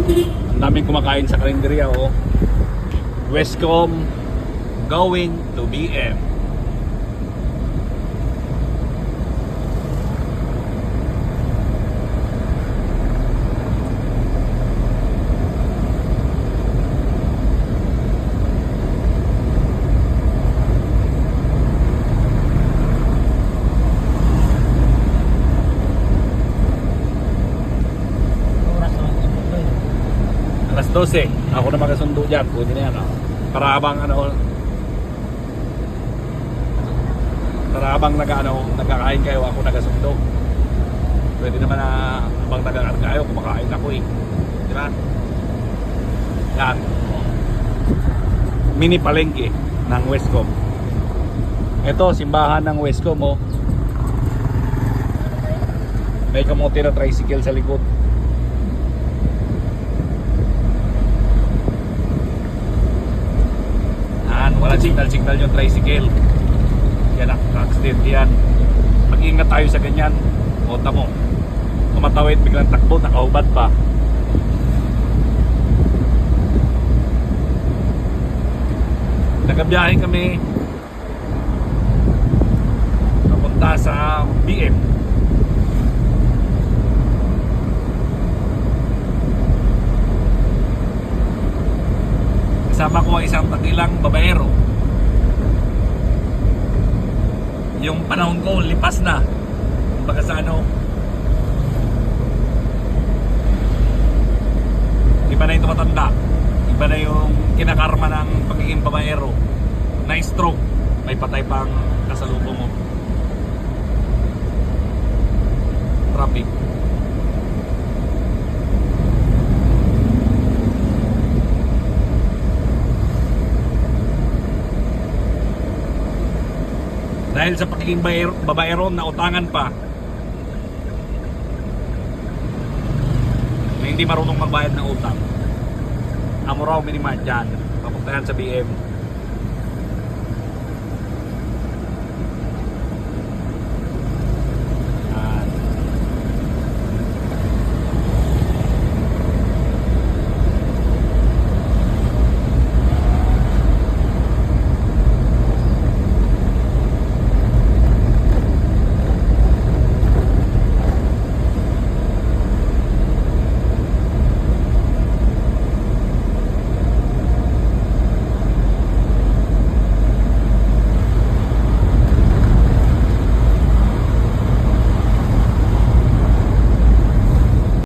Ang daming kumakain sa karinderya, oh. Westcom going to BM. Oras naman ito. Alas 12. Ako na magasundo dyan. Pwede na yan, oh. Para habang nagkakain kayo, ako nagasundo. Pwede naman na habang nagkakain kayo, kumakain ako eh. Di ba? Yan. Mini palengke ng Westcom. Ito, simbahan ng Westcom, oh. May kamote na tricycle sa likod. Walang signal yung tricycle. Yan ang accident yan. Mag-ingat tayo sa ganyan. O tamo, tumatawid, biglang takbo, nakahubad pa. Nagabiyahe kami papunta sa BM. Kasama ko isang tagilang babaero. Yung panahon ko lipas na. Kumbaga sa iba na yung tumatanda, iba na yung kinakarma ng pagiging babaero. Na-stroke, may patay pang kasalubong mo. Traffic. Dahil sa pagiging babaero, nautangan pa na hindi marunong magbayad ng utang. Amo raw minimad dyan, papuntahan sa BM.